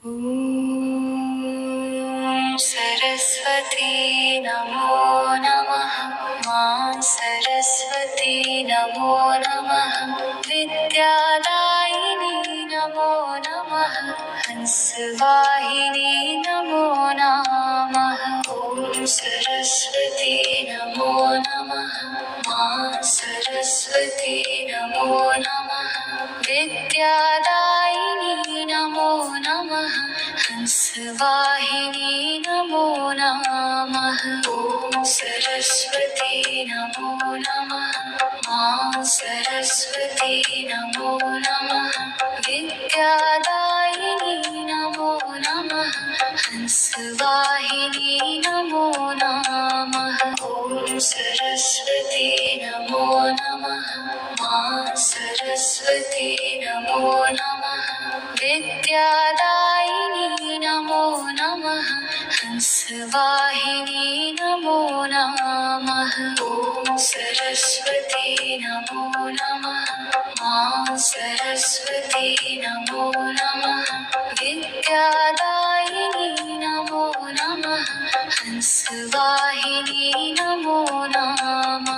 ॐ सरस्वती नमो नमः। मां सरस्वती नमो नमः। विद्यादायिनी नमो नमः। हंसवाहिनी नमो नमः। ॐ सरस्वती नमो नमः। मां सरस्वती नमो नमः। विद्यादायिनी नमो नमः। हंसवाहिनी नमो नमः। ॐ सरस्वती नमो नमः। मां सरस्वती नमो नमः। विद्यादायिनी नमो नमः। हंसवाहिनी नमो नमः। ॐ सरस्वती नमो नमः। मां सरस्वती नमो नमः। विद्यादायिनी नमो नमः। हंसवाहिनी नमो नमः। ॐ सरस्वती नमो नमः। मां सरस्वती नमो नमः। विद्यादायिनी नमो नमः। हंसवाहिनी नमो नमः।